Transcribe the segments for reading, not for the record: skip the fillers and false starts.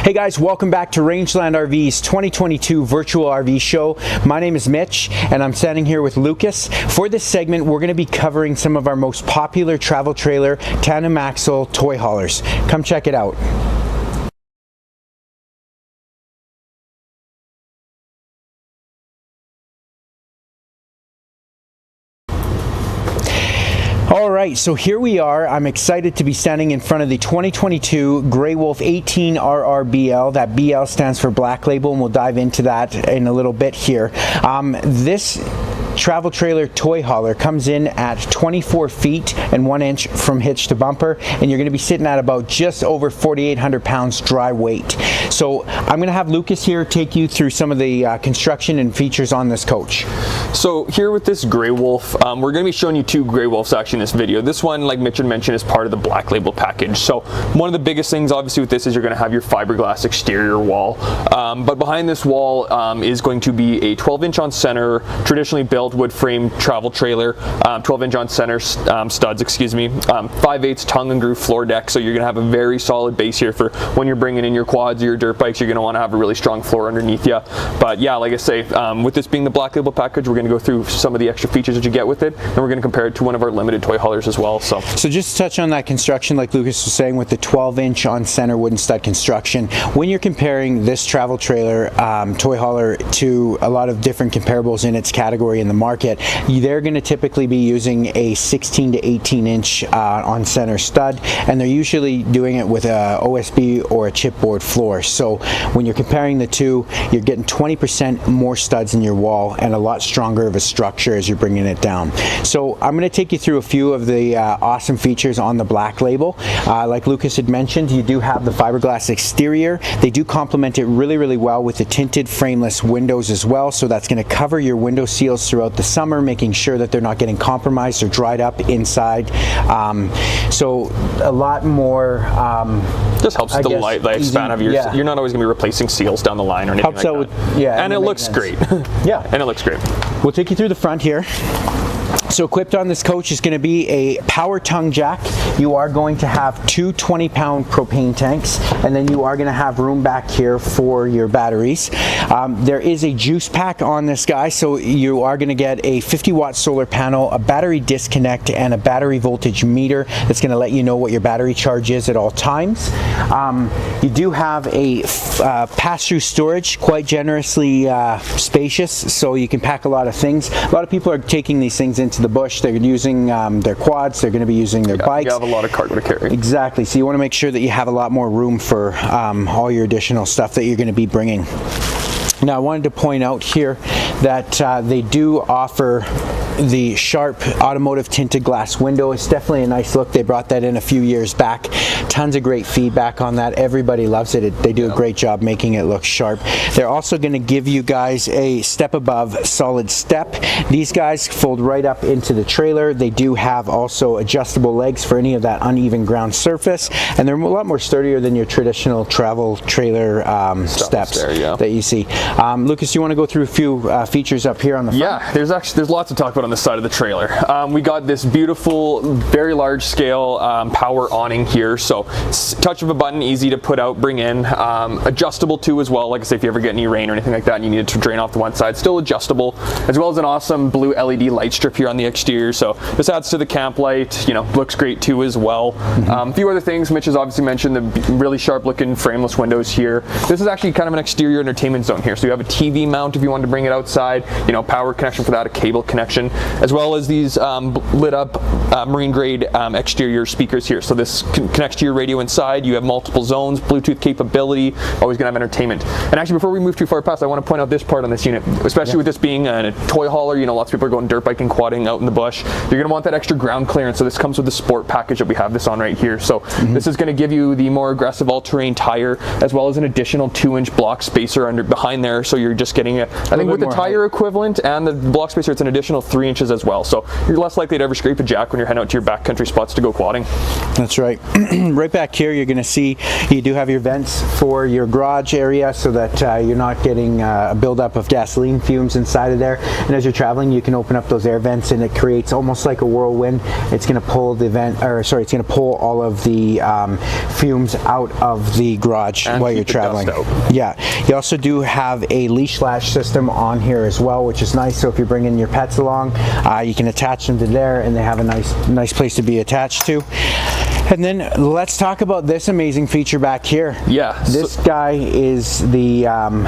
Hey guys, welcome back to Rangeland RV's 2022 virtual RV show. My name is Mitch and I'm standing here with Lucas. For this segment, we're going to be covering some of our most popular travel trailer tandem axle toy haulers. Come check it out. All right, so here we are. I'm excited to be standing in front of the 2022 Grey Wolf 18 RRBL. That BL stands for Black Label, and we'll dive into that in a little bit here. This travel trailer toy hauler comes in at 24 feet and 1 inch from hitch to bumper, and you're going to be sitting at about just over 4,800 pounds dry weight. So I'm going to have Lucas here take you through some of the construction and features on this coach. So here with this Grey Wolf, we're going to be showing you two Grey Wolves actually in this video. This one, like Mitch had mentioned, is part of the Black Label package. So one of the biggest things obviously with this is you're going to have your fiberglass exterior wall, but behind this wall is going to be a 12-inch on center, traditionally built wood frame travel trailer, 12-inch on center studs, excuse me, 5/8 tongue and groove floor deck. So you're going to have a very solid base here for when you're bringing in your quads or your dirt bikes. You're going to want to have a really strong floor underneath you. But yeah, like I say, with this being the Black Label package, we're going to go through some of the extra features that you get with it, and we're going to compare it to one of our limited toy haulers as well. So just to touch on that construction, like Lucas was saying, with the 12-inch on center wooden stud construction, when you're comparing this travel trailer toy hauler to a lot of different comparables in its category in the market, they're going to typically be using a 16 to 18-inch on center stud, and they're usually doing it with a OSB or a chipboard floor. So when you're comparing the two, you're getting 20% more studs in your wall and a lot stronger of a structure as you're bringing it down. So I'm going to take you through a few of the awesome features on the Black Label. Like Lucas had mentioned, you do have the fiberglass exterior. They do complement it really well with the tinted frameless windows as well, so that's going to cover your window seals throughout the summer, making sure that they're not getting compromised or dried up inside. So a lot more just helps with the lifespan of your, you're not always going to be replacing seals down the line or anything like that. With, and it looks great. Yeah, and it looks great. We'll take you through the front here. So equipped on this coach is going to be a power tongue jack. You are going to have two 20-pound propane tanks, and then you are going to have room back here for your batteries. There is a juice pack on this guy, so you are going to get a 50-watt solar panel, a battery disconnect, and a battery voltage meter that's going to let you know what your battery charge is at all times. You do have a pass-through storage, quite generously spacious, so you can pack a lot of things. A lot of people are taking these things into the bush. They're using their quads, they're going to be using their bikes. You have a lot of cargo to carry. Exactly, so you want to make sure that you have a lot more room for all your additional stuff that you're going to be bringing. Now I wanted to point out here that they do offer the sharp automotive tinted glass window. It's definitely a nice look. They brought that in a few years back. Tons of great feedback on that. Everybody loves it. They do a great job making it look sharp. They're also going to give you guys a step above solid step. These guys fold right up into the trailer. They do have also adjustable legs for any of that uneven ground surface, and they're a lot more sturdier than your traditional travel trailer steps that you see. Lucas, you want to go through a few features up here on the front? Yeah, there's lots to talk about on the side of the trailer. We got this beautiful, very large scale power awning here, so touch of a button, easy to put out, bring in, adjustable too as well. Like I say, if you ever get any rain or anything like that and you need it to drain off the one side, still adjustable, as well as an awesome blue LED light strip here on the exterior. So this adds to the camp light, you know, looks great too as well. A few other things, Mitch has obviously mentioned the really sharp looking frameless windows here. This is actually kind of an exterior entertainment zone here, so you have a TV mount if you wanted to bring it outside, you know, power connection for that, a cable connection, as well as these lit up marine grade exterior speakers here. So this connects to your radio inside. You have multiple zones, Bluetooth capability, always gonna have entertainment. And actually, before we move too far past, I want to point out this part on this unit, especially with this being a toy hauler. You know, lots of people are going dirt biking, quadding out in the bush. You're gonna want that extra ground clearance. So this comes with the sport package that we have this on right here. So this is gonna give you the more aggressive all-terrain tire, as well as an additional 2-inch block spacer behind there. So you're just getting I think with the tire equivalent and the block spacer, it's an additional 3 inches as well. So you're less likely to ever scrape a jack when you're heading out to your backcountry spots to go quadding. That's right. right back here, you're going to see you do have your vents for your garage area so that you're not getting a buildup of gasoline fumes inside of there. And as you're traveling, you can open up those air vents, and it creates almost like a whirlwind. It's going to pull the it's going to pull all of the fumes out of the garage and while you're traveling. Yeah, you also do have a leash latch system on here as well, which is nice. So if you're bringing your pets along, you can attach them to there, and they have a nice place to be attached to. And then let's talk about this amazing feature back here. Yeah. This guy is the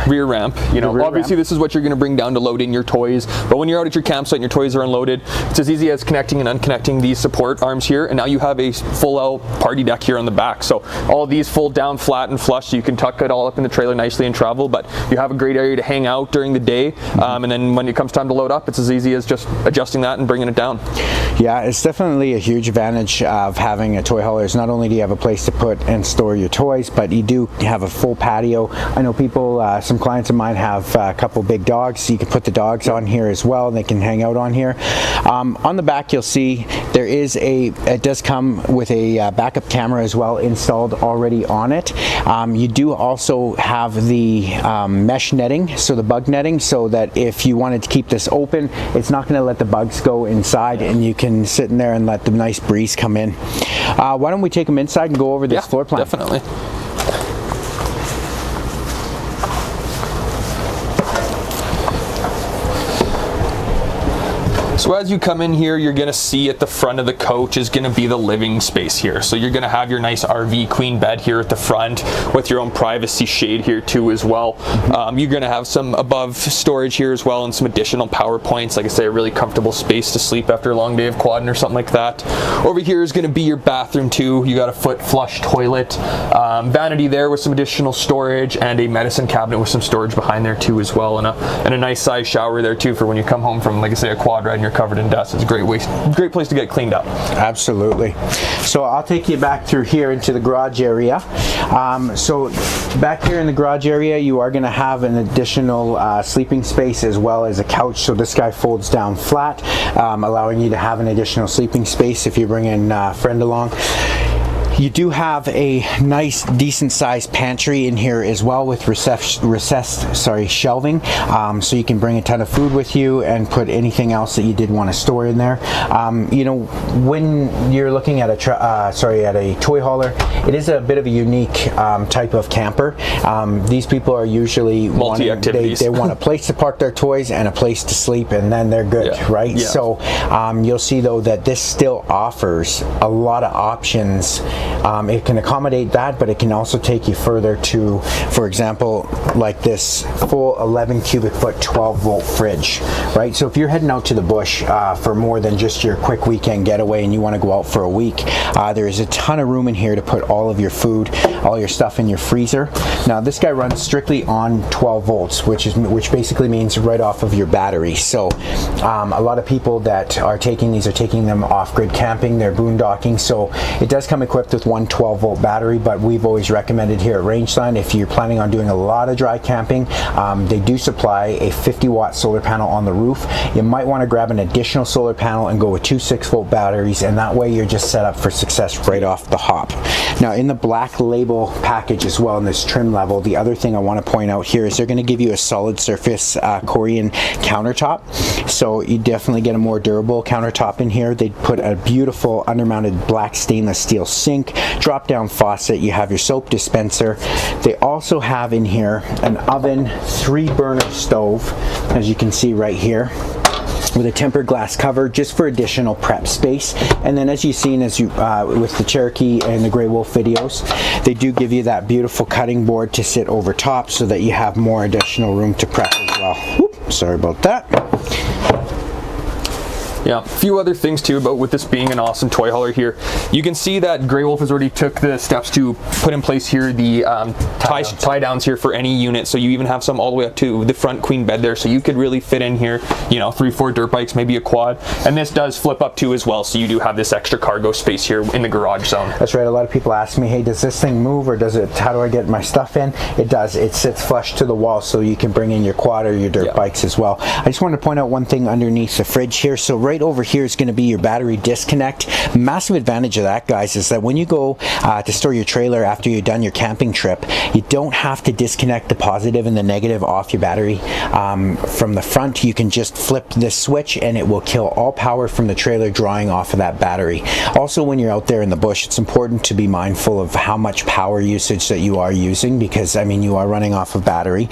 rear ramp. You know, obviously this is what you're going to bring down to load in your toys. But when you're out at your campsite and your toys are unloaded, it's as easy as connecting and unconnecting these support arms here. And now you have a full-out party deck here on the back. So all of these fold down flat and flush, so you can tuck it all up in the trailer nicely and travel. But you have a great area to hang out during the day. And then when it comes time to load up, it's as easy as just adjusting that and bringing it down. Yeah, it's definitely a huge advantage of having a toy hauler. Not only do you have a place to put and store your toys, but you do have a full patio. I know people, some clients of mine have a couple big dogs, so you can put the dogs on here as well, and they can hang out on here. On the back, you'll see there is it does come with a backup camera as well installed already on it. You do also have the mesh netting, so the bug netting, so that if you wanted to keep this open, it's not going to let the bugs go inside, and you can sit in there and let the nice breeze come in. Why don't we take them inside and go over this floor plan? Definitely. So as you come in here, you're going to see at the front of the coach is going to be the living space here. So you're going to have your nice RV queen bed here at the front with your own privacy shade here too as well. You're going to have some above storage here as well and some additional power points. Like I say, a really comfortable space to sleep after a long day of quadding or something like that. Over here is going to be your bathroom too. You got a foot flush toilet, vanity there with some additional storage, and a medicine cabinet with some storage behind there too as well, and a nice size shower there too for when you come home from, like I say, a quad ride and you're covered in dust. It's a great place to get cleaned up. Absolutely. So I'll take you back through here into the garage area. So back here in the garage area, you are going to have an additional sleeping space as well as a couch. So this guy folds down flat, allowing you to have an additional sleeping space if you bring in a friend along. You do have a nice, decent-sized pantry in here as well with recessed shelving, so you can bring a ton of food with you and put anything else that you did want to store in there. You know, when you're looking at a toy hauler, it is a bit of a unique type of camper. These people are usually multi-activities. They want a place to park their toys and a place to sleep, and then they're good, right? Yeah. So you'll see though that this still offers a lot of options. It can accommodate that, but it can also take you further to, for example, like this full 11 cubic foot 12 volt fridge, right? So if you're heading out to the bush for more than just your quick weekend getaway and you want to go out for a week, there is a ton of room in here to put all of your food, all your stuff in your freezer. Now this guy runs strictly on 12 volts, which basically means right off of your battery. So a lot of people that are taking these are taking them off-grid camping, they're boondocking, so it does come equipped with one 12 volt battery, but we've always recommended here at Rangeline, if you're planning on doing a lot of dry camping, they do supply a 50 watt solar panel on the roof. You might want to grab an additional solar panel and go with two 6 volt batteries, and that way you're just set up for success right off the hop. Now in the black label package as well in this trim level, the other thing I want to point out here is they're going to give you a solid surface Corian countertop, so you definitely get a more durable countertop in here. They put a beautiful undermounted black stainless steel sink, drop down faucet, you have your soap dispenser. They also have in here an oven, 3 burner stove, as you can see right here, with a tempered glass cover just for additional prep space. And then as you've seen with the Cherokee and the Grey Wolf videos, they do give you that beautiful cutting board to sit over top so that you have more additional room to prep as well. Whoop, sorry about that. Yeah, a few other things too about with this being an awesome toy hauler here. You can see that Grey Wolf has already took the steps to put in place here the tie downs here for any unit. So you even have some all the way up to the front queen bed there. So you could really fit in here, you know, 3-4 dirt bikes, maybe a quad. And this does flip up too as well. So you do have this extra cargo space here in the garage zone. That's right. A lot of people ask me, hey, does this thing move, or how do I get my stuff in? It does. It sits flush to the wall, so you can bring in your quad or your dirt bikes as well. I just wanted to point out one thing underneath the fridge here. So right over here is going to be your battery disconnect. Massive advantage of that, guys, is that when you go to store your trailer after you're done your camping trip, you don't have to disconnect the positive and the negative off your battery from the front. You can just flip this switch and it will kill all power from the trailer drawing off of that battery. Also, when you're out there in the bush, it's important to be mindful of how much power usage that you are using, because I mean, you are running off of battery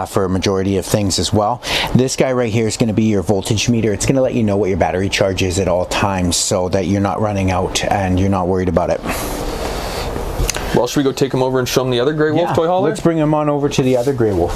for a majority of things as well. This guy right here is going to be your voltage meter. It's going to let you know what your battery charge is at all times, so that you're not running out and you're not worried about it. Well, should we go take him over and show him the other Grey Wolf toy hauler? Let's bring him on over to the other Grey Wolf.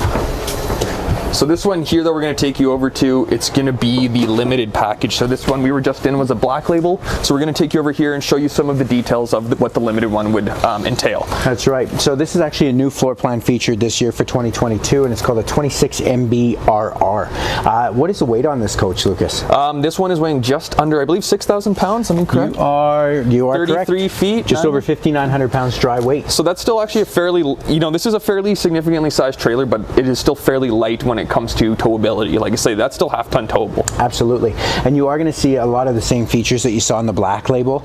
So this one here that we're going to take you over to, it's going to be the limited package. So this one we were just in was a black label. So we're going to take you over here and show you some of the details of what the limited one would entail. That's right. So this is actually a new floor plan featured this year for 2022, and it's called a 26 Mbr. What is the weight on this coach, Lucas? This one is weighing just under, I believe, 6,000 pounds. Am I correct? You are 33 correct. feet. Just over 5,900 pounds dry weight. So that's still actually a fairly, this is a fairly significantly sized trailer, but it is still fairly light when it comes to towability. Like I say, that's still half-ton towable. Absolutely. And you are going to see a lot of the same features that you saw in the black label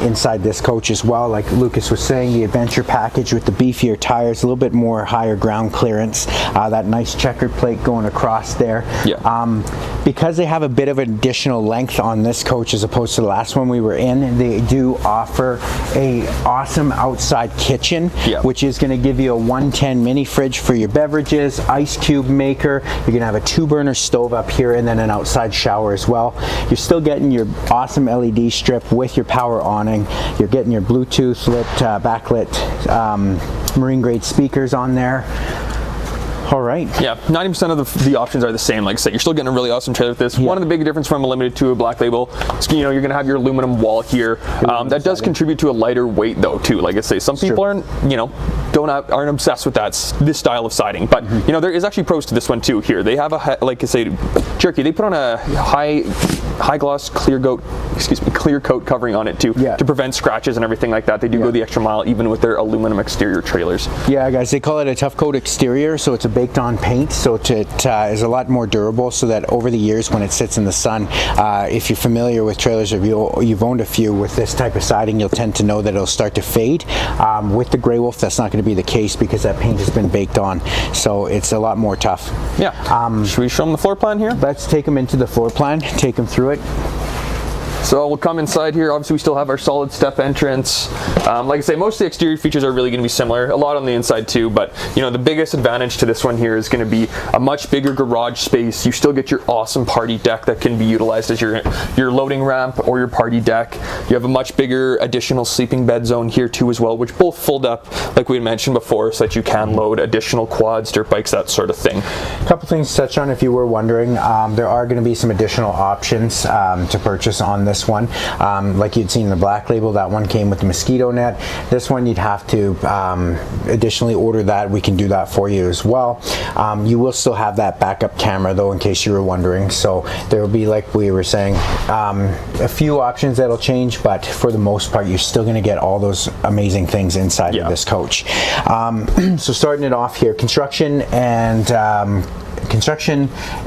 inside this coach as well. Like Lucas was saying, the adventure package with the beefier tires, a little bit more higher ground clearance, that nice checkered plate going across there. Yeah. Because they have a bit of additional length on this coach as opposed to the last one we were in, they do offer a awesome outside kitchen, which is going to give you a 110 mini fridge for your beverages, ice cube maker. You're going to have a 2-burner stove up here and then an outside shower as well. You're still getting your awesome LED strip with your power awning. You're getting your Bluetooth lit, backlit marine grade speakers on there. All right. Yeah, 90% of the options are the same. Like I said, you're still getting a really awesome trailer with this. One of the big differences from a limited to a black label is, you're going to have your aluminum wall here. That does contribute to a lighter weight, though, too. Like I say, some people aren't, aren't obsessed with this style of siding. But there is actually pros to this one too. Here, they have like I say, Cherokee. They put on a high gloss clear coat covering on it too, to prevent scratches and everything like that. They do go the extra mile even with their aluminum exterior trailers. Yeah, guys, they call it a tough coat exterior, so it's a baked on paint, so it is a lot more durable, so that over the years when it sits in the sun, if you're familiar with trailers or you've owned a few with this type of siding, you'll tend to know that it'll start to fade. With the Grey Wolf, that's not going to be the case because that paint has been baked on, so it's a lot more tough. Yeah. Should we show them the floor plan here? Let's take them into the floor plan, take them through it. So we'll come inside here. Obviously, we still have our solid step entrance. Like I say, most of the exterior features are really going to be similar. A lot on the inside too, but the biggest advantage to this one here is going to be a much bigger garage space. You still get your awesome party deck that can be utilized as your loading ramp or your party deck. You have a much bigger additional sleeping bed zone here too as well, which both fold up, like we had mentioned before, so that you can load additional quads, dirt bikes, that sort of thing. A couple things to touch on if you were wondering. There are going to be some additional options to purchase on this one. Like you'd seen in the black label, that one came with the mosquito net. This one you'd have to additionally order that. We can do that for you as well. You will still have that backup camera though, in case you were wondering. So there will be, like we were saying, a few options that'll change, but for the most part you're still going to get all those amazing things inside of this coach. So starting it off here, construction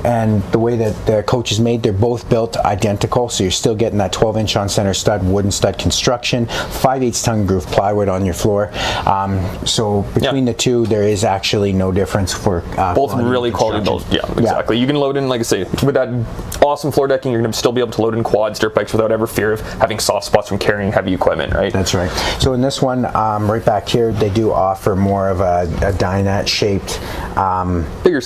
and the way that the coach is made, they're both built identical, so you're still getting that 12-inch on center stud, wooden stud construction, 5/8 ton groove plywood on your floor. So between the two, there is actually no difference for both really quality built. Yeah, exactly. You can load in, like I say, with that awesome floor decking, you're going to still be able to load in quads, dirt bikes without ever fear of having soft spots from carrying heavy equipment, right? That's right. So in this one, right back here, they do offer more of a dinette shaped bigger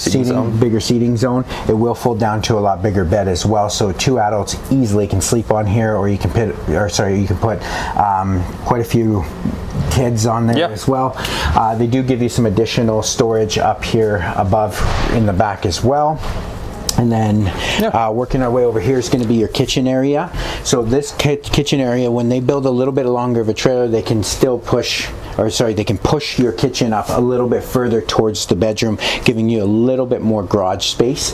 seating zone. It will fold down to a lot bigger bed as well, so 2 adults easily can sleep on here, or you can put quite a few kids on there as well. They do give you some additional storage up here above in the back as well. And then working our way over here is going to be your kitchen area. So this kitchen area, when they build a little bit longer of a trailer, they can still push or sorry, they can push your kitchen up a little bit further towards the bedroom, giving you a little bit more garage space.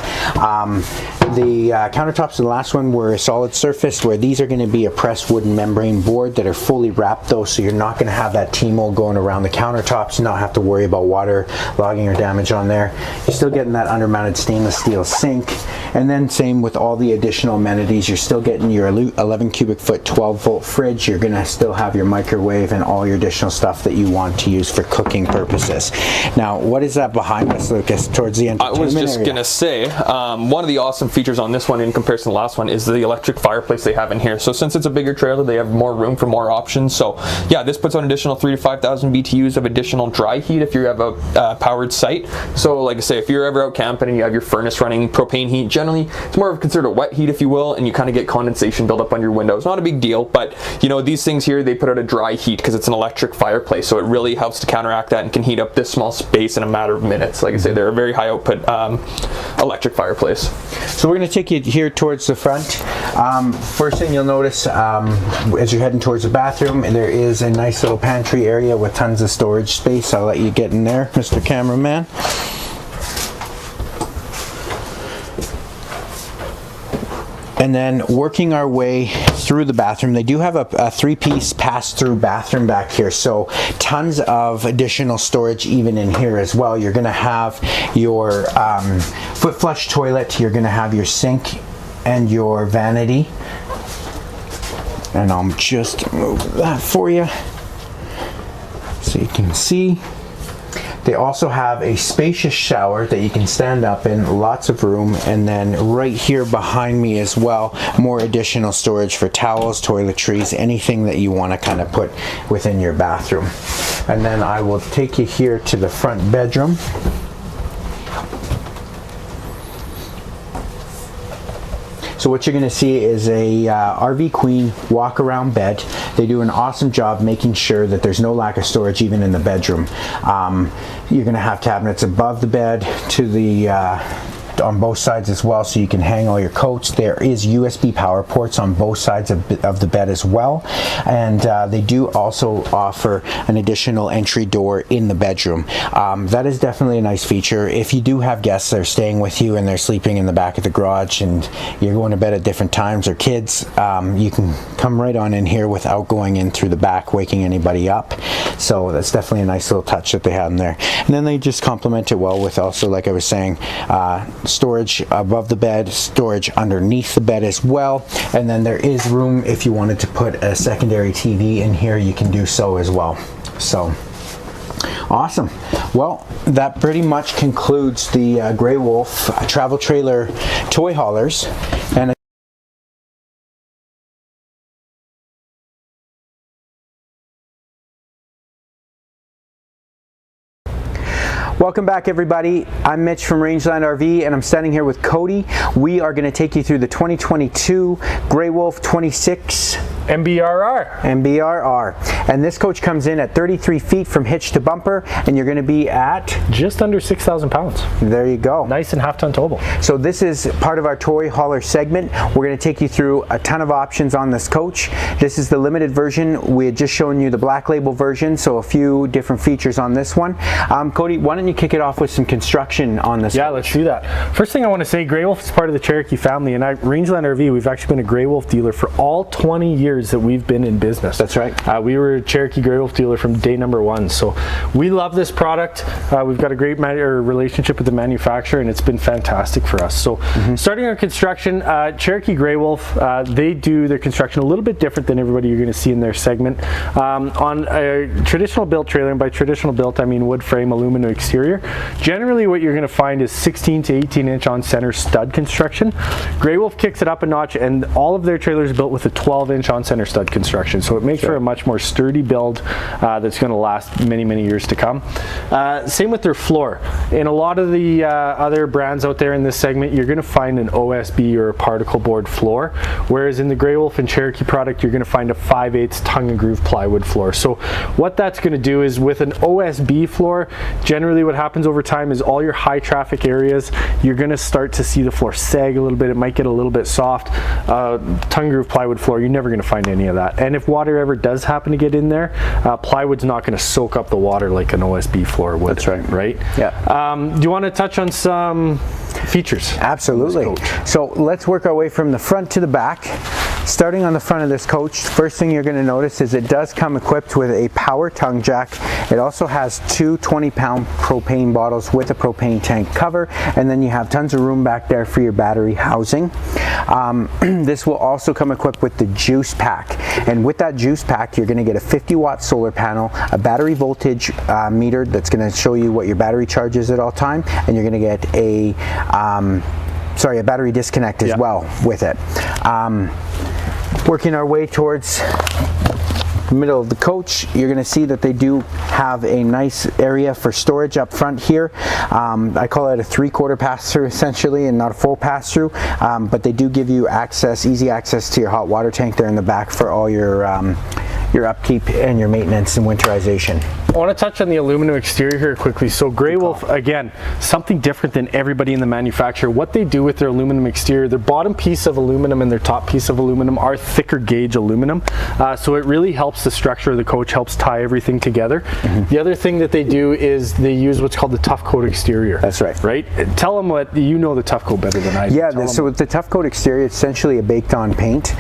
The countertops in the last one were a solid surface, where these are going to be a pressed wooden membrane board that are fully wrapped though, so you're not going to have that T-mold going around the countertops, not have to worry about water logging or damage on there. You're still getting that undermounted stainless steel sink, and then same with all the additional amenities. You're still getting your 11 cubic foot 12 volt fridge. You're going to still have your microwave and all your additional stuff that you want to use for cooking purposes. Now, what is that behind us, Lucas, towards the entertainment I was just area? going to say, one of the awesome features on this one in comparison to the last one is the electric fireplace they have in here. So since it's a bigger trailer, they have more room for more options. So yeah, this puts on additional 3,000 to 5,000 BTUs of additional dry heat if you have a powered site. So like I say, if you're ever out camping and you have your furnace running propane heat, generally it's more of considered a wet heat, if you will, and you kind of get condensation build up on your windows. Not a big deal, but you know, these things here, they put out a dry heat because it's an electric fireplace, so it really helps to counteract that and can heat up this small space in a matter of minutes. Like I say, they're a very high output electric fireplace. So we're going to take you here towards the front. First thing you'll notice as you're heading towards the bathroom, there is a nice little pantry area with tons of storage space. I'll let you get in there, Mr. Cameraman. And then working our way through the bathroom, they do have a three-piece pass-through bathroom back here, so tons of additional storage even in here as well. You're going to have your foot flush toilet, you're going to have your sink and your vanity. And I'll just move that for you so you can see. They also have a spacious shower that you can stand up in, lots of room, and then right here behind me as well, more additional storage for towels, toiletries, anything that you want to kind of put within your bathroom. And then I will take you here to the front bedroom. So what you're going to see is a RV Queen walk-around bed. They do an awesome job making sure that there's no lack of storage even in the bedroom. You're going to have cabinets above the bed to the on both sides as well, so you can hang all your coats. There is USB power ports on both sides of the bed as well, and they do also offer an additional entry door in the bedroom. That is definitely a nice feature. If you do have guests that are staying with you and they're sleeping in the back of the garage and you're going to bed at different times, or kids, you can come right on in here without going in through the back, waking anybody up. So that's definitely a nice little touch that they have in there. And then they just complement it well with also, like I was saying, storage above the bed, storage underneath the bed as well, and then there is room if you wanted to put a secondary TV in here, you can do so as well. So awesome. Well, that pretty much concludes the Grey Wolf travel trailer toy haulers. And welcome back, everybody. I'm Mitch from Rangeland RV, and I'm standing here with Cody. We are going to take you through the 2022 Grey Wolf 26 MBRR. And this coach comes in at 33 feet from hitch to bumper, and you're going to be at just under 6,000 pounds. There you go. Nice and half-ton towable. So this is part of our toy hauler segment. We're going to take you through a ton of options on this coach. This is the limited version. We had just shown you the black label version, so a few different features on this one. Cody, why don't you kick it off with some construction on this? Yeah, let's do that. First thing I want to say, Grey Wolf is part of the Cherokee family, and at Rangeland RV, we've actually been a Grey Wolf dealer for all 20 years that we've been in business. That's right. We were a Cherokee Grey Wolf dealer from day number one, so we love this product. We've got a great relationship with the manufacturer, and it's been fantastic for us. So starting our construction, Cherokee Grey Wolf, they do their construction a little bit different than everybody you're going to see in their segment. On a traditional built trailer, and by traditional built I mean wood frame, aluminum exterior, generally what you're going to find is 16 to 18 inch on center stud construction. Grey Wolf kicks it up a notch, and all of their trailers are built with a 12 inch on center stud construction, so it makes for a much more sturdy build that's going to last many, many years to come. Same with their floor. In a lot of the other brands out there in this segment, you're going to find an OSB or a particle board floor, whereas in the Grey Wolf and Cherokee product, you're going to find a 5/8 tongue and groove plywood floor. So what that's going to do is, with an OSB floor, generally what happens over time is all your high traffic areas, you're going to start to see the floor sag a little bit. It might get a little bit soft. Tongue and groove plywood floor, you're never going to find any of that. And if water ever does happen to get in there, plywood's not going to soak up the water like an OSB floor would. That's right. Right? Yeah. Do you want to touch on some features? Absolutely. So let's work our way from the front to the back. Starting on the front of this coach, first thing you're going to notice is it does come equipped with a power tongue jack. It also has two 20-pound propane bottles with a propane tank cover, and then you have tons of room back there for your battery housing. This will also come equipped with the juice pack, and with that juice pack you're going to get a 50-watt solar panel, a battery voltage meter that's going to show you what your battery charge is at all time, and you're going to get a battery disconnect as well with it. Working our way towards the middle of the coach, you're going to see that they do have a nice area for storage up front here. I call it a 3/4 pass-through essentially, and not a full pass-through, but they do give you access, easy access to your hot water tank there in the back for all your upkeep and your maintenance and winterization. I want to touch on the aluminum exterior here quickly. So Grey Wolf, again, something different than everybody in the manufacturer. What they do with their aluminum exterior, their bottom piece of aluminum and their top piece of aluminum are thicker gauge aluminum. So it really helps the structure of the coach, helps tie everything together. The other thing that they do is they use what's called the tough coat exterior. That's right. Right? Tell them what, you know the tough coat better than I do. Yeah, so with the tough coat exterior, it's essentially a baked on paint.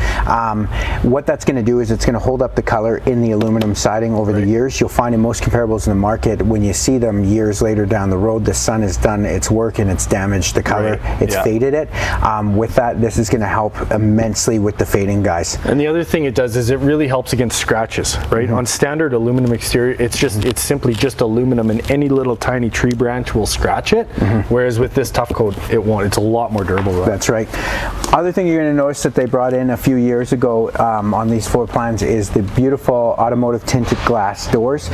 What that's going to do is it's going to hold up the color in the aluminum siding over the years. You'll find in most comparables in the market, when you see them years later down the road, the sun has done its work and it's damaged the color, it's faded it. With that, this is going to help immensely with the fading, guys. And the other thing it does is it really helps against scratches, right? On standard aluminum exterior, it's simply just aluminum, and any little tiny tree branch will scratch it, whereas with this tough coat, it won't. It's a lot more durable. Right? That's right. Other thing you're going to notice that they brought in a few years ago on these floor plans is the beautiful Automotive tinted glass doors.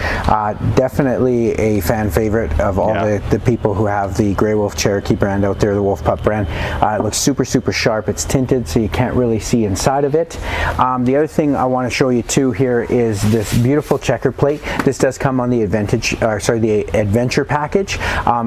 Definitely a fan favorite of all the people who have the Grey Wolf Cherokee brand out there, the Wolf Pup brand. It looks super, super sharp. It's tinted, so you can't really see inside of it. The other thing I want to show you too here is this beautiful checker plate. This does come on the the Adventure package.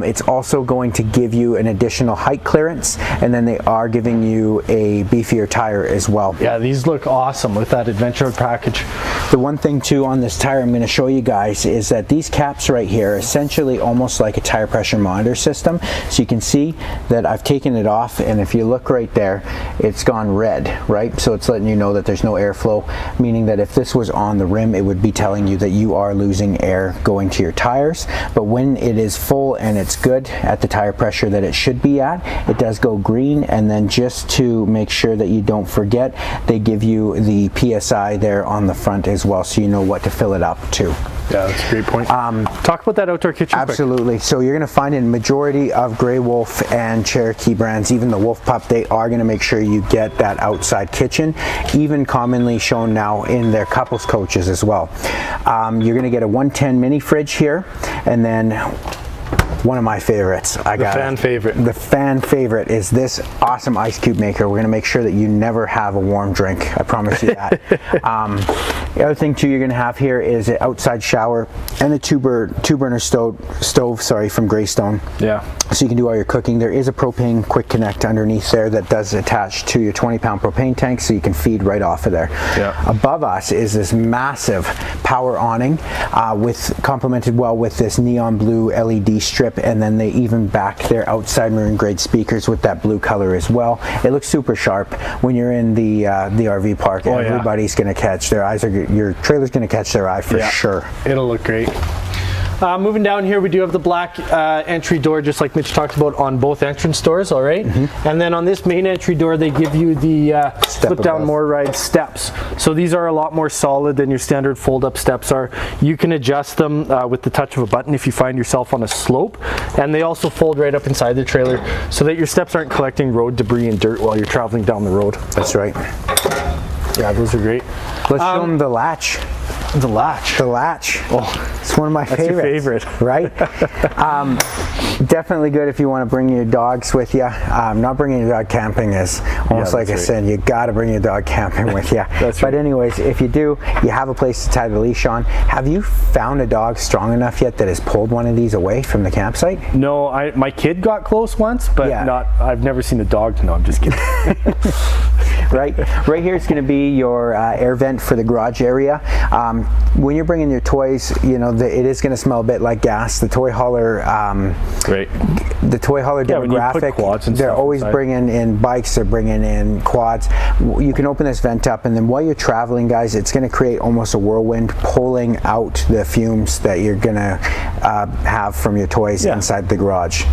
It's also going to give you an additional height clearance, and then they are giving you a beefier tire as well. Yeah, these look awesome with that Adventure package. The one thing too on this tire I'm going to show you guys is that these caps right here are essentially almost like a tire pressure monitor system. So you can see that I've taken it off, and if you look right there, it's gone red, right? So it's letting you know that there's no airflow, meaning that if this was on the rim, it would be telling you that you are losing air going to your tires. But when it is full and it's good at the tire pressure that it should be at, it does go green. And then just to make sure that you don't forget, they give you the PSI there on the front as well, so you know what to fill it up to. Yeah, that's a great point. Talk about that outdoor kitchen. Absolutely. Quick. So you're going to find in majority of Grey Wolf and Cherokee brands, even the Wolf Pup, they are going to make sure you get that outside kitchen, even commonly shown now in their couples coaches as well. You're going to get a 110 mini fridge here, and then one of my favorites. The fan favorite is this awesome ice cube maker. We're going to make sure that you never have a warm drink. I promise you that. The other thing too you're going to have here is an outside shower and a two burner stove from Greystone. Yeah. So you can do all your cooking. There is a propane quick connect underneath there that does attach to your 20-pound propane tank, so you can feed right off of there. Yeah. Above us is this massive power awning complemented well with this neon blue LED strip, and then they even back their outside marine grade speakers with that blue color as well. It looks super sharp when you're in the RV park. Everybody's going to catch their eyes. Your trailer's going to catch their eye for sure. It'll look great. Moving down here, we do have the black entry door, just like Mitch talked about on both entrance doors, all right? And then on this main entry door, they give you the flip-down MORryde steps. So these are a lot more solid than your standard fold-up steps are. You can adjust them with the touch of a button if you find yourself on a slope. And they also fold right up inside the trailer so that your steps aren't collecting road debris and dirt while you're traveling down the road. That's right. Yeah, those are great. Let's show them the latch. The latch. The latch. Oh, it's one of my favorites. Your favorite, right? Definitely good if you want to bring your dogs with you. Not bringing your dog camping is almost like I said. You got to bring your dog camping with you. But anyways, if you do, you have a place to tie the leash on. Have you found a dog strong enough yet that has pulled one of these away from the campsite? No, my kid got close once, but I've never seen a dog. No, I'm just kidding. right? Right here is going to be your air vent for the garage area. When you're bringing your toys, you know, it is going to smell a bit like gas. The toy hauler, the toy hauler demographic, they're always bringing in bikes, they're bringing in quads. You can open this vent up, and then while you're traveling, guys, it's going to create almost a whirlwind, pulling out the fumes that you're going to have from your toys inside the garage.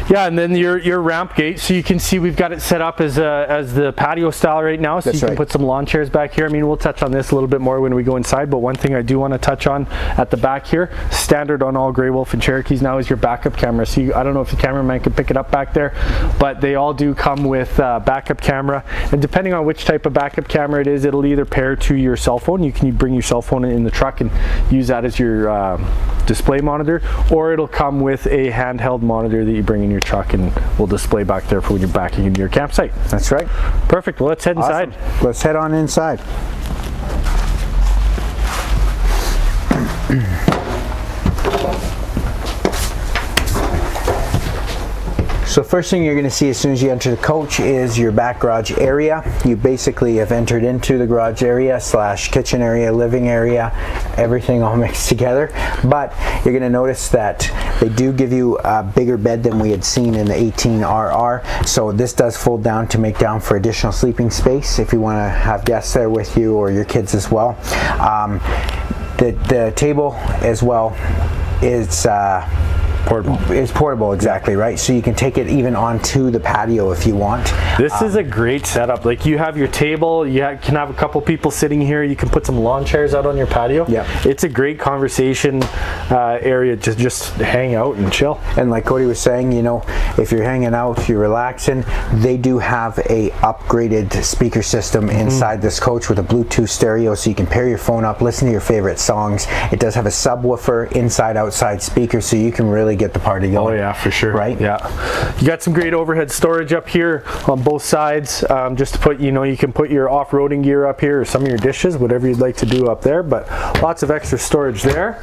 Yeah, and then your ramp gate, so you can see we've got it set up as the patio style right now, so you can put some lawn chairs back here. I mean, we'll touch on this a little bit more when we go inside, but one thing I do want to touch on at the back here, standard on all Grey Wolf and Cherokees now, is your backup camera. So I don't know if the cameraman can pick it up back there, but they all do come with backup camera, and depending on which type of backup camera it is, it'll either pair to your cell phone. You can bring your cell phone in the truck and use that as your display monitor, or it'll come with a handheld monitor that you bring in your truck and will display back there for when you're backing into your campsite. That's right. Perfect. Well, let's head inside. Let's head on inside. So first thing you're going to see as soon as you enter the coach is your back garage area. You basically have entered into the garage area / kitchen area, living area, everything all mixed together. But you're going to notice that they do give you a bigger bed than we had seen in the 18RR. So this does fold down to make down for additional sleeping space if you want to have guests there with you or your kids as well. The table as well is portable. It's portable, exactly, right? So you can take it even onto the patio if you want. This is a great setup. Like, you have your table, you can have a couple people sitting here, you can put some lawn chairs out on your patio. Yeah. It's a great conversation area to just hang out and chill. And like Cody was saying, you know, if you're hanging out, you're relaxing, they do have a upgraded speaker system inside this coach with a Bluetooth stereo, so you can pair your phone up, listen to your favorite songs. It does have a subwoofer, inside-outside speaker, so you can really get the party going. Oh yeah, for sure. Right? Yeah. You got some great overhead storage up here on both sides, just to put, you know, you can put your off-roading gear up here or some of your dishes, whatever you'd like to do up there, but lots of extra storage there.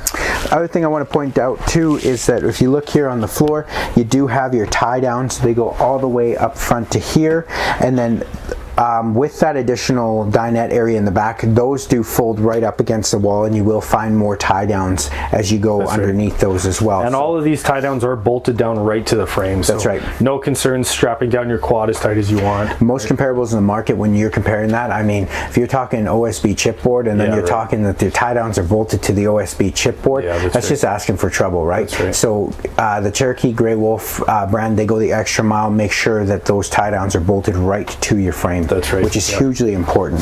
Other thing I want to point out too is that if you look here on the floor, you do have your tie downs. They go all the way up front to here, and then with that additional dinette area in the back, those do fold right up against the wall, and you will find more tie downs as you go underneath those as well. And all of these tie downs are bolted down right to the frame. That's right. No concerns strapping down your quad as tight as you want. Most comparables in the market, when you're comparing that, I mean, if you're talking OSB chipboard and then you're talking that the tie downs are bolted to the OSB chipboard, that's just asking for trouble, right? So the Cherokee Grey Wolf brand, they go the extra mile, make sure that those tie downs are bolted right to your frame. That's right. Which is hugely important.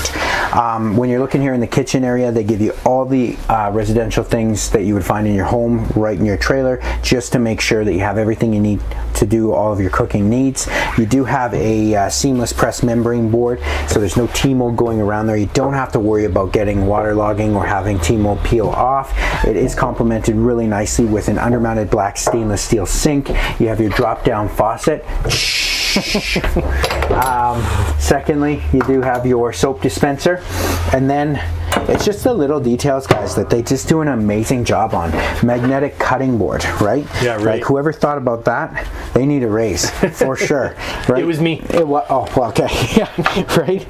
When you're looking here in the kitchen area, they give you all the residential things that you would find in your home right in your trailer, just to make sure that you have everything you need to do all of your cooking needs. You do have a seamless press membrane board, so there's no T-mold going around there. You don't have to worry about getting waterlogging or having T-mold peel off. It is complemented really nicely with an undermounted black stainless steel sink. You have your drop-down faucet. Secondly, you do have your soap dispenser, and then it's just the little details, guys, that they just do an amazing job on. Magnetic cutting board, right? Yeah, right. Like, whoever thought about that, they need a raise for sure. Right? It was me. Oh, well, okay. Yeah, right.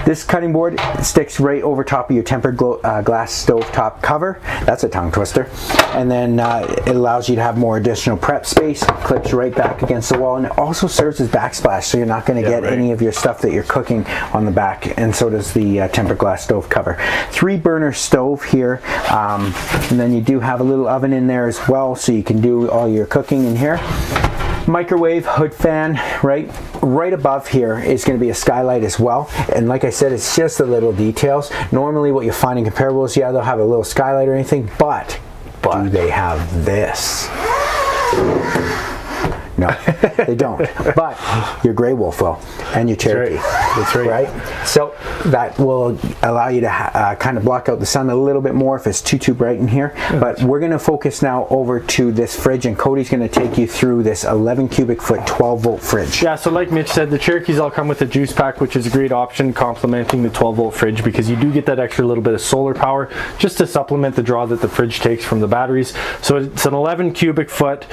This cutting board sticks right over top of your tempered glass stovetop cover. That's a tongue twister. And then it allows you to have more additional prep space. Clips right back against the wall, and it also serves as backsplash, so you're not going to get any of your stuff that you're cooking on the back. And so does the tempered glass stove cover. 3-burner stove here, and then you do have a little oven in there as well, so you can do all your cooking in here. Microwave, hood fan, right above here is going to be a skylight as well, and like I said, it's just the little details. Normally what you find in comparables, they'll have a little skylight or anything, but do they have this? No, they don't. But your Grey Wolf will, and your Cherokee. That's right. Right? So that will allow you to kind of block out the sun a little bit more if it's too bright in here. But we're going to focus now over to this fridge, and Cody's going to take you through this 11 cubic foot 12 volt fridge. Yeah, so like Mitch said, the Cherokees all come with a juice pack, which is a great option complementing the 12 volt fridge, because you do get that extra little bit of solar power just to supplement the draw that the fridge takes from the batteries. So it's an 11 cubic foot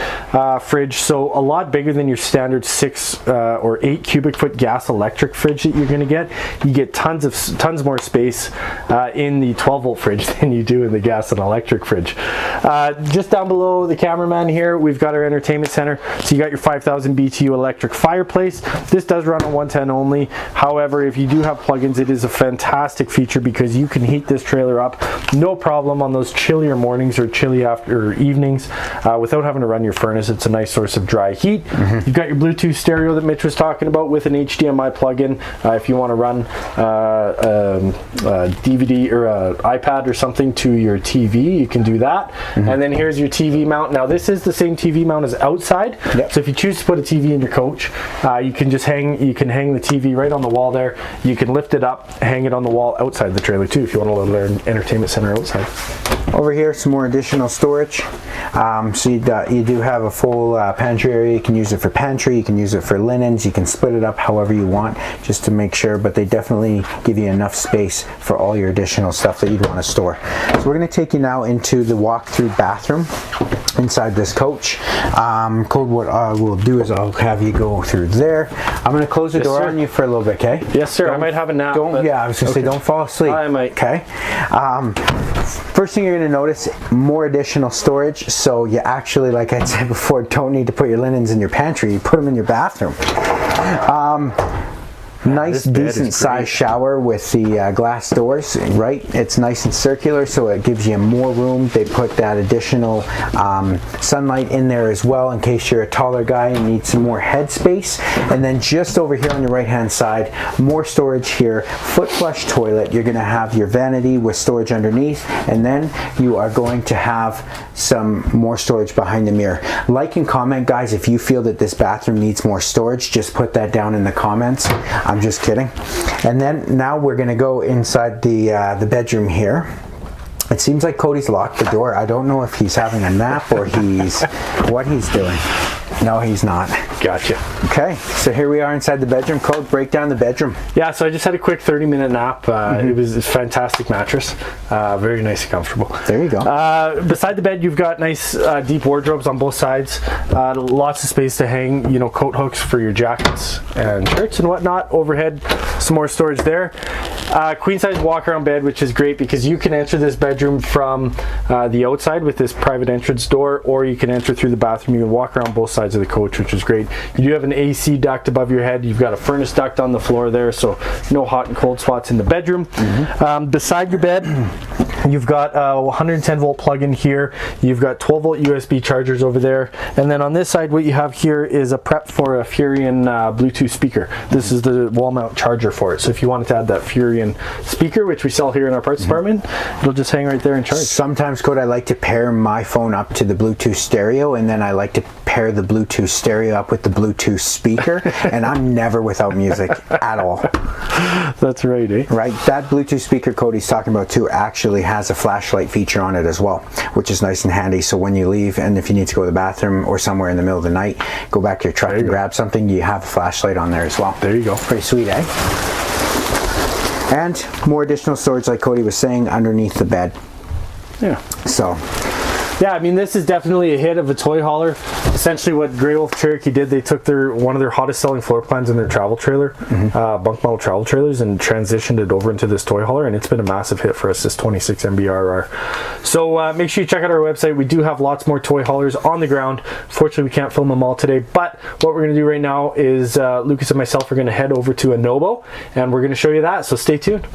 fridge, so a lot bigger than your standard 6 or 8 cubic foot gas electric fridge that you're going to get. You get tons more space in the 12 volt fridge than you do in the gas and electric fridge. Just down below the cameraman here, we've got our entertainment center. So you got your 5000 BTU electric fireplace. This does run on 110 only. However, if you do have plugins, it is a fantastic feature because you can heat this trailer up no problem on those chillier mornings or chilly after evenings without having to run your furnace. It's a nice source of dry heat. You've got your Bluetooth stereo that Mitch was talking about with an HDMI plug-in. If you want to run a DVD or an iPad or something to your TV, you can do that. And then here's your TV mount. Now this is the same TV mount as outside. So if you choose to put a TV in your coach, you can just hang the TV right on the wall there. You can lift it up, hang it on the wall outside the trailer too if you want to learn entertainment center outside. Over here, some more additional storage. So you do have a full pantry area. You can use it for pantry, you can use it for linens, you can split it up however you want just to make sure, but they definitely give you enough space for all your additional stuff that you'd want to store. So we're going to take you now into the walk-through bathroom inside this coach. Code, what I will do is I'll have you go through there. I'm going to close the door on you for a little bit, okay? Yes, sir. I might have a nap. Yeah, I was going to say, don't fall asleep. I might. Okay. First thing you're going to notice, more additional storage. So you actually, like I said before, don't need to put your linens in your pantry. You put them in your bathroom. Nice, decent sized shower with the glass doors, right? It's nice and circular, so it gives you more room. They put that additional sunlight in there as well in case you're a taller guy and need some more head space. And then just over here on the right hand side, more storage here. Foot flush toilet. You're going to have your vanity with storage underneath, and then you are going to have some more storage behind the mirror. Like and comment, guys, if you feel that this bathroom needs more storage, just put that down in the comments. I'm just kidding. And then now we're going to go inside the bedroom here. It seems like Cody's locked the door. I don't know if he's having a nap or what he's doing. No, he's not. Gotcha. Okay, so here we are inside the bedroom. Code, break down the bedroom. Yeah, so I just had a quick 30-minute nap. It was a fantastic mattress. Very nice and comfortable. There you go. Beside the bed, you've got nice deep wardrobes on both sides. Lots of space to hang, coat hooks for your jackets and shirts and whatnot. Overhead, some more storage there. Queen size walk around bed, which is great because you can enter this bedroom from the outside with this private entrance door, or you can enter through the bathroom. You can walk around both sides of the coach, which is great. You do have an AC duct above your head. You've got a furnace duct on the floor there, so no hot and cold spots in the bedroom. Beside your bed, you've got a 110 volt plug-in here. You've got 12 volt USB chargers over there. And then on this side, what you have here is a prep for a Furion Bluetooth speaker. This is the wall mount charger for it. So if you wanted to add that Furion speaker, which we sell here in our parts department, it'll just hang right there and charge. Sometimes, Code, I like to pair my phone up to the Bluetooth stereo, and then I like to pair the Bluetooth stereo up with the Bluetooth speaker, and I'm never without music at all. That's right, eh? Right, that Bluetooth speaker Cody's talking about too actually has a flashlight feature on it as well, which is nice and handy. So when you leave, and if you need to go to the bathroom or somewhere in the middle of the night, go back to your truck and grab something, you have a flashlight on there as well. There you go. Pretty sweet, eh? And more additional storage, like Cody was saying, underneath the bed. Yeah. So yeah, I mean, this is definitely a hit of a toy hauler. Essentially what Grey Wolf Cherokee did, they took one of their hottest selling floor plans in their travel trailer, bunk model travel trailers, and transitioned it over into this toy hauler, and it's been a massive hit for us, this 26 MBR. So make sure you check out our website. We do have lots more toy haulers on the ground. Fortunately, we can't film them all today, but what we're going to do right now is Lucas and myself are going to head over to a Nobo, and we're going to show you that, so stay tuned.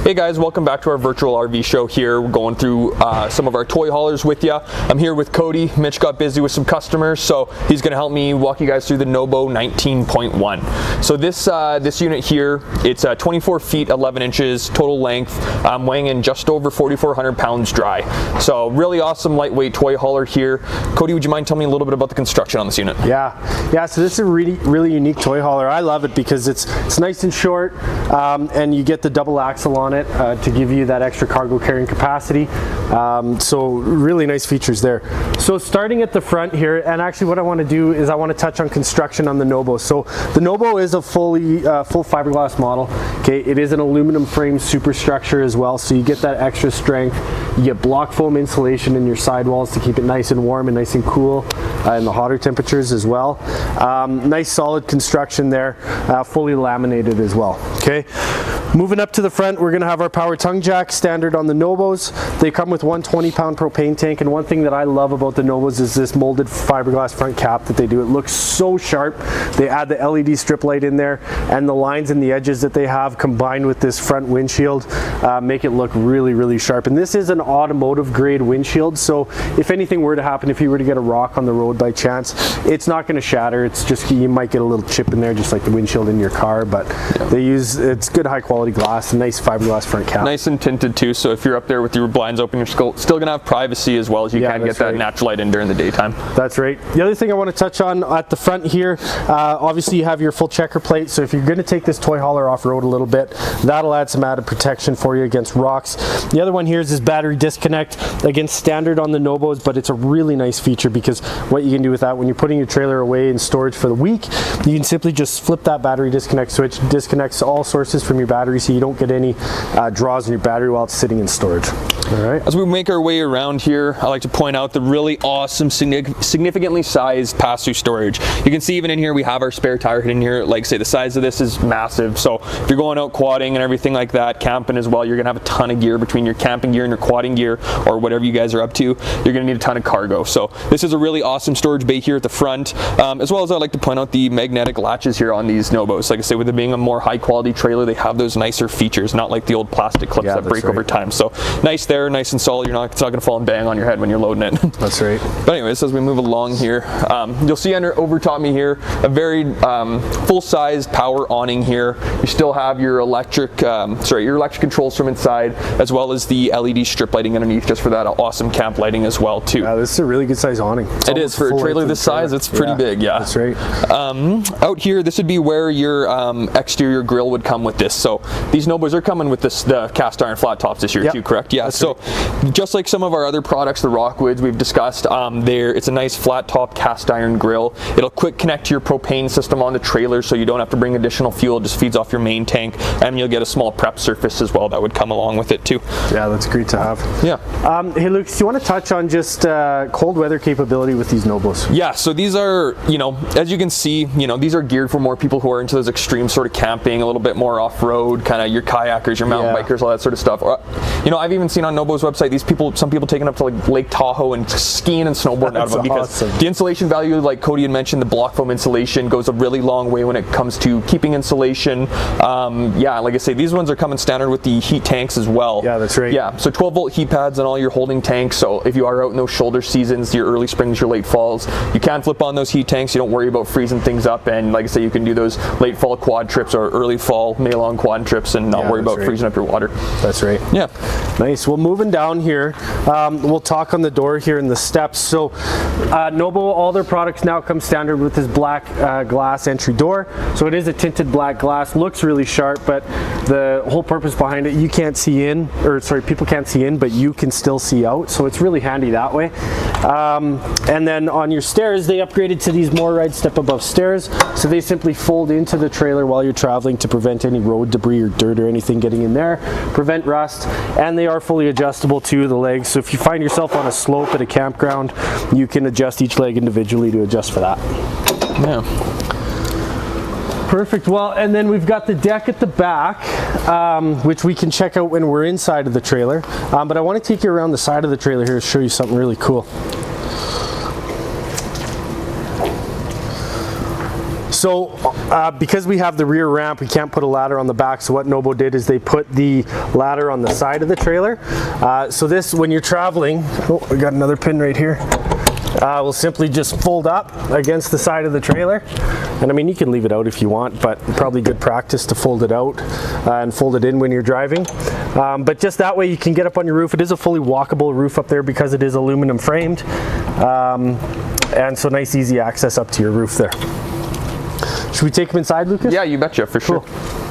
Hey guys, welcome back to our virtual RV show here. We're going through some of our toy haulers with you. I'm here with Cody. Mitch got busy with some customers, so he's going to help me walk you guys through the Nobo 19.1. So this unit here, it's 24 feet 11 inches total length, weighing in just over 4,400 pounds dry. So really awesome lightweight toy hauler here. Cody, would you mind telling me a little bit about the construction on this unit? Yeah. So this is a really unique toy hauler. I love it because it's nice and short, and you get the double axle on it to give you that extra cargo carrying capacity. So really nice features there. So starting at the front here, and actually what I want to do is I want to touch on construction on the Nobo. So the Nobo is a full fiberglass model. Okay, it is an aluminum frame superstructure as well, so you get that extra strength. You get block foam insulation in your sidewalls to keep it nice and warm and nice and cool in the hotter temperatures as well. Nice solid construction there, fully laminated as well. Okay, moving up to the front, we're going to have our power tongue jack standard on the Nobos. They come with one 20-pound propane tank, and one thing that I love about the Nobos is this molded fiberglass front cap that they do. It looks so sharp. They add the LED strip light in there, and the lines and the edges that they have combined with this front windshield make it look really sharp. And this is an automotive grade windshield, so if anything were to happen, if you were to get a rock on the road by chance, it's not going to shatter. It's just, you might get a little chip in there, just like the windshield in your car, but it's good high quality glass, a nice fiberglass front cap. Nice and tinted too, so if you're up there with your blinds open, you're still going to have privacy as well as you can get that natural light in during the daytime. That's right. The other thing I want to touch on at the front here, obviously you have your full checker plate, so if you're going to take this toy hauler off-road a little bit, that'll add some added protection for you against rocks. The other one here is this battery disconnect. Again, standard on the Nobos, but it's a really nice feature because what you can do with that, when you're putting your trailer away in storage for the week, you can simply just flip that battery disconnect switch. It disconnects all sources from your battery, so you don't get any draws in your battery while it's sitting in storage. All right. As we make our way around here, I like to point out the really awesome, significantly sized pass-through storage. You can see even in here we have our spare tire hidden here. Like I say, the size of this is massive. So if you're going out quadding and everything like that, camping as well, you're gonna have a ton of gear between your camping gear and your quadding gear, or whatever you guys are up to. You're gonna need a ton of cargo. So this is a really awesome storage bay here at the front, as well as I like to point out the magnetic latches here on these Nobos. Like I say, with it being a more high quality trailer, they have those nicer features, not like the old plastic clips that break over time. So nice there, nice and solid. It's not going to fall and bang on your head when you're loading it. That's right. But anyways, as we move along here, you'll see over top me here a very full-size power awning here. You still have your electric controls from inside, as well as the LED strip lighting underneath, just for that awesome camp lighting as well too. Yeah, this is a really good size awning. It is for a trailer this size. It's pretty big. Yeah, that's right. Out here, this would be where your exterior grill would come with this. So these Nobos are coming with the cast iron flat tops this year too, correct? Yeah. That's so just like some of our other products, the Rockwoods we've discussed, it's a nice flat top cast iron grill. It'll quick connect to your propane system on the trailer, so you don't have to bring additional fuel. It just feeds off your main tank, and you'll get a small prep surface as well that would come along with it too. Yeah, that's great to have. Yeah. Hey Lucas, do you want to touch on just cold weather capability with these Nobos? Yeah, so these are, as you can see, these are geared for more people who are into those extreme sort of camping, a little bit more off-road, kind of your kayakers, your mountain bikers, all that sort of stuff. I've even seen on Nobo's website, some people taking up to like Lake Tahoe and skiing and snowboarding out of them, because the insulation value, like Cody had mentioned, the block foam insulation goes a really long way when it comes to keeping insulation. Like I say, these ones are coming standard with the heat tanks as well. Yeah, that's right. Yeah, so 12-volt heat pads on all your holding tanks. So if you are out in those shoulder seasons, your early springs, your late falls, you can flip on those heat tanks. You don't worry about freezing things up, and like I say, you can do those late fall quad trips or early fall May-long quad trips and not worry about freezing up your water. That's right. Yeah. Nice. Well, moving down here, we'll talk on the door here and the steps. So Nobo, all their products now come standard with this black glass entry door. So it is a tinted black glass, looks really sharp, but the whole purpose behind it, you can't see in, people can't see in, but you can still see out. So it's really handy that way. And then on your stairs, they upgraded to these more ride step above stairs. So they simply fold into the trailer while you're traveling to prevent any road debris or dirt or anything getting in there, prevent rust, and they are fully adjustable to the legs. So if you find yourself on a slope at a campground, you can adjust each leg individually to adjust for that. Yeah. Perfect. Well, and then we've got the deck at the back, which we can check out when we're inside of the trailer. But I want to take you around the side of the trailer here to show you something really cool. So because we have the rear ramp, we can't put a ladder on the back. So what Nobo did is they put the ladder on the side of the trailer. So this, when you're traveling, oh, we got another pin right here. Will simply just fold up against the side of the trailer. And I mean, you can leave it out if you want, but probably good practice to fold it out and fold it in when you're driving. But just that way you can get up on your roof. It is a fully walkable roof up there because it is aluminum framed. And so nice, easy access up to your roof there. Should we take them inside, Lucas? Yeah, you betcha, for sure. Cool.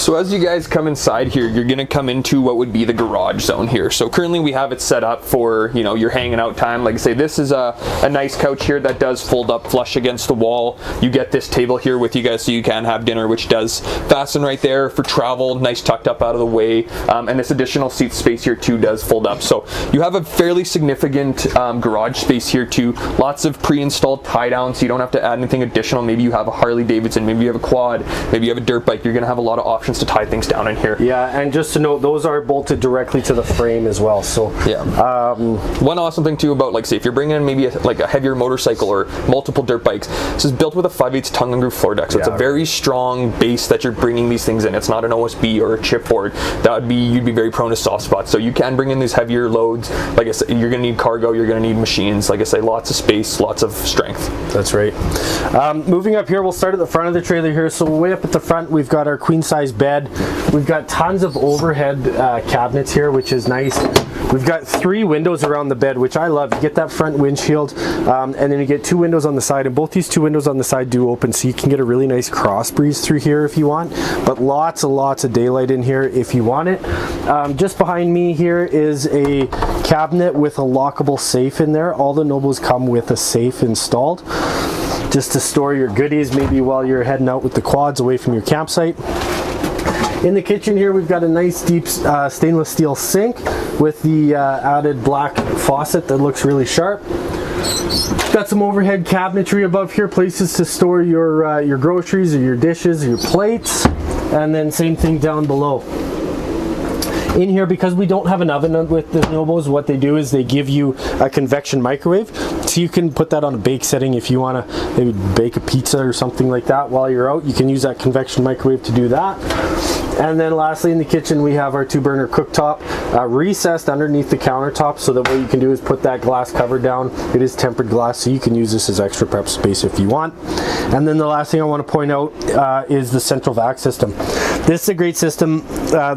So as you guys come inside here, you're gonna come into what would be the garage zone here. So currently we have it set up for, you know, your hanging out time. Like I say, this is a nice couch here that does fold up flush against the wall. You get this table here with you guys so you can have dinner, which does fasten right there for travel, nice tucked up out of the way. And this additional seat space here too does fold up. So you have a fairly significant garage space here too. Lots of pre-installed tie downs, so you don't have to add anything additional. Maybe you have a Harley Davidson, maybe you have a quad, maybe you have a dirt bike. You're gonna have a lot of options to tie things down in here. Yeah, and just to note, those are bolted directly to the frame as well. So yeah, one awesome thing too about, like, say if you're bringing in maybe a heavier motorcycle or multiple dirt bikes, this is built with a 5/8 tongue and groove floor deck, so it's a very strong base that you're bringing these things in. It's not an OSB or a chipboard. That would be, you'd be very prone to soft spots. So you can bring in these heavier loads. Like I said, you're gonna need cargo, you're gonna need machines. Like I say, lots of space, lots of strength. That's right. Moving up here, we'll start at the front of the trailer here. So way up at the front, we've got our queen size bed. We've got tons of overhead cabinets here, which is nice. We've got 3 windows around the bed, which I love. You get that front windshield, and then you get 2 windows on the side, and both these 2 windows on the side do open, so you can get a really nice cross breeze through here if you want, but lots of daylight in here if you want it. Just behind me here is a cabinet with a lockable safe in there. All the Nobos come with a safe installed, just to store your goodies, maybe while you're heading out with the quads away from your campsite. In the kitchen here, we've got a nice deep stainless steel sink with the added black faucet that looks really sharp. Got some overhead cabinetry above here, places to store your groceries or your dishes or your plates, and then same thing down below. In here, because we don't have an oven with the Nobos, what they do is they give you a convection microwave, so you can put that on a bake setting if you want to maybe bake a pizza or something like that while you're out. You can use that convection microwave to do that. And then lastly, in the kitchen, we have our 2-burner cooktop recessed underneath the countertop, so that what you can do is put that glass cover down. It is tempered glass, so you can use this as extra prep space if you want. And then the last thing I want to point out is the central vac system. This is a great system.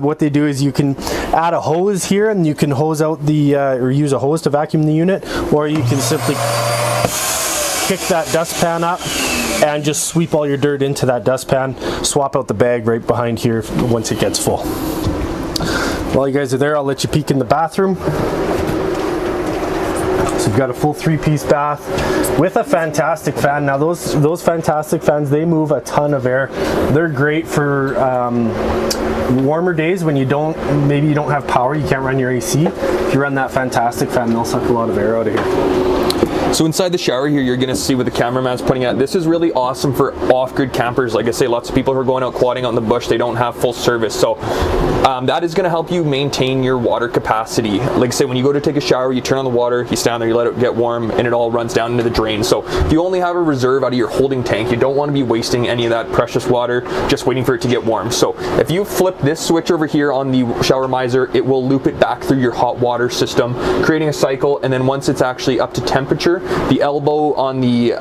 What they do is you can add a hose here, and you can hose out the or use a hose to vacuum the unit, or you can simply kick that dustpan up and just sweep all your dirt into that dustpan. Swap out the bag right behind here once it gets full. While you guys are there, I'll let you peek in the bathroom. So you've got a full 3-piece bath with a fantastic fan. Now those fantastic fans, they move a ton of air. They're great for warmer days when maybe you don't have power, you can't run your AC. If you run that fantastic fan, they'll suck a lot of air out of here. So inside the shower here, you're gonna see what the cameraman's putting at. This is really awesome for off-grid campers. Like I say, lots of people who are going out quadding out in the bush, they don't have full service. So that is gonna help you maintain your water capacity. Like I say, when you go to take a shower, you turn on the water, you stand there, you let it get warm, and it all runs down into the drain. So if you only have a reserve out of your holding tank, you don't wanna be wasting any of that precious water just waiting for it to get warm. So if you flip this switch over here on the shower miser, it will loop it back through your hot water system, creating a cycle, and then once it's actually up to temperature, the elbow on the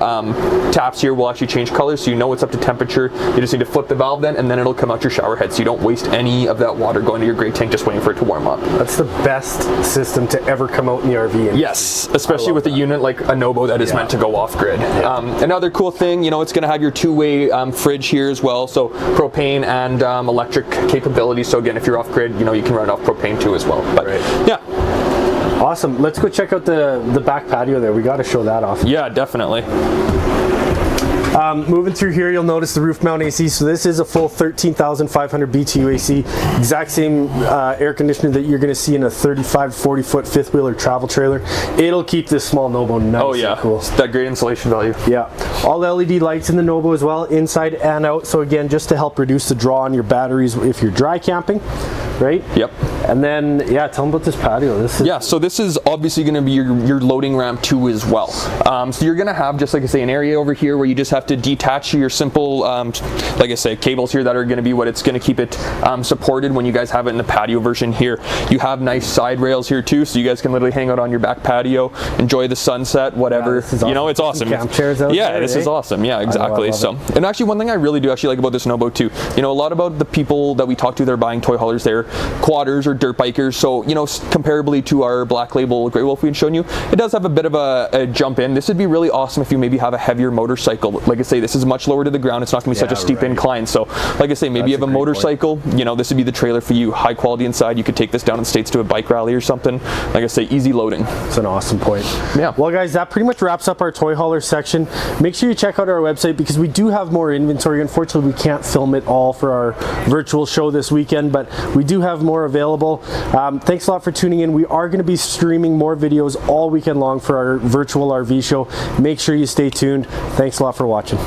taps here will actually change colors, so you know it's up to temperature. You just need to flip the valve then, and then it'll come out your shower head, so you don't waste any of that water going to your gray tank just waiting for it to warm up. That's the best system to ever come out in the RV industry. Yes, especially with a unit like a Nobo that is meant to go off grid. Another cool thing, you know, it's going to have your 2-way fridge here as well, so propane and electric capability. So again, if you're off grid, you know, you can run it off propane too as well. But yeah. Awesome. Let's go check out the back patio there. We got to show that off. Yeah, definitely. Moving through here, you'll notice the roof mount AC. So this is a full 13,500 BTU AC. Exact same air conditioner that you're going to see in a 35 to 40 foot fifth wheeler travel trailer. It'll keep this small Nobo nice and cool. It's that great insulation value. Yeah. All LED lights in the Nobo as well, inside and out. So again, just to help reduce the draw on your batteries if you're dry camping. right? Yep. And then, yeah, tell them about this patio. This is so this is obviously going to be your loading ramp too as well. So you're going to have, just like I say, an area over here where you just have to detach your simple, like I say, cables here that are going to be what it's going to keep it supported when you guys have it in the patio version here. You have nice side rails here too, so you guys can literally hang out on your back patio, enjoy the sunset, whatever. This is awesome. You know, it's awesome. Camp chairs out there, this is awesome. Yeah, exactly. I love And actually, one thing I really do actually like about this Nobo too, you know, a lot about the people that we talk to, they're buying toy haulers, they're quadders or dirt bikers. So, you know, comparably to our Black Label Grey Wolf we've shown you, it does have a bit of a jump in. This would be really awesome if you maybe have a heavier motorcycle. Like I say, this is much lower to the ground. It's not going to be such a steep incline. So, like I say, maybe you have a motorcycle, you know, this would be the trailer for you. High quality inside. You could take this down in the States to a bike rally or something. Like I say, easy loading. It's an awesome point. Yeah. Well, guys, that pretty much wraps up our toy hauler section. Make sure you check out our website because we do have more inventory. Unfortunately, we can't film it all for our virtual show this weekend, but we do have more available. Thanks a lot for tuning in. We are going to be streaming more videos all weekend long for our virtual RV show. Make sure you stay tuned. Thanks a lot for watching.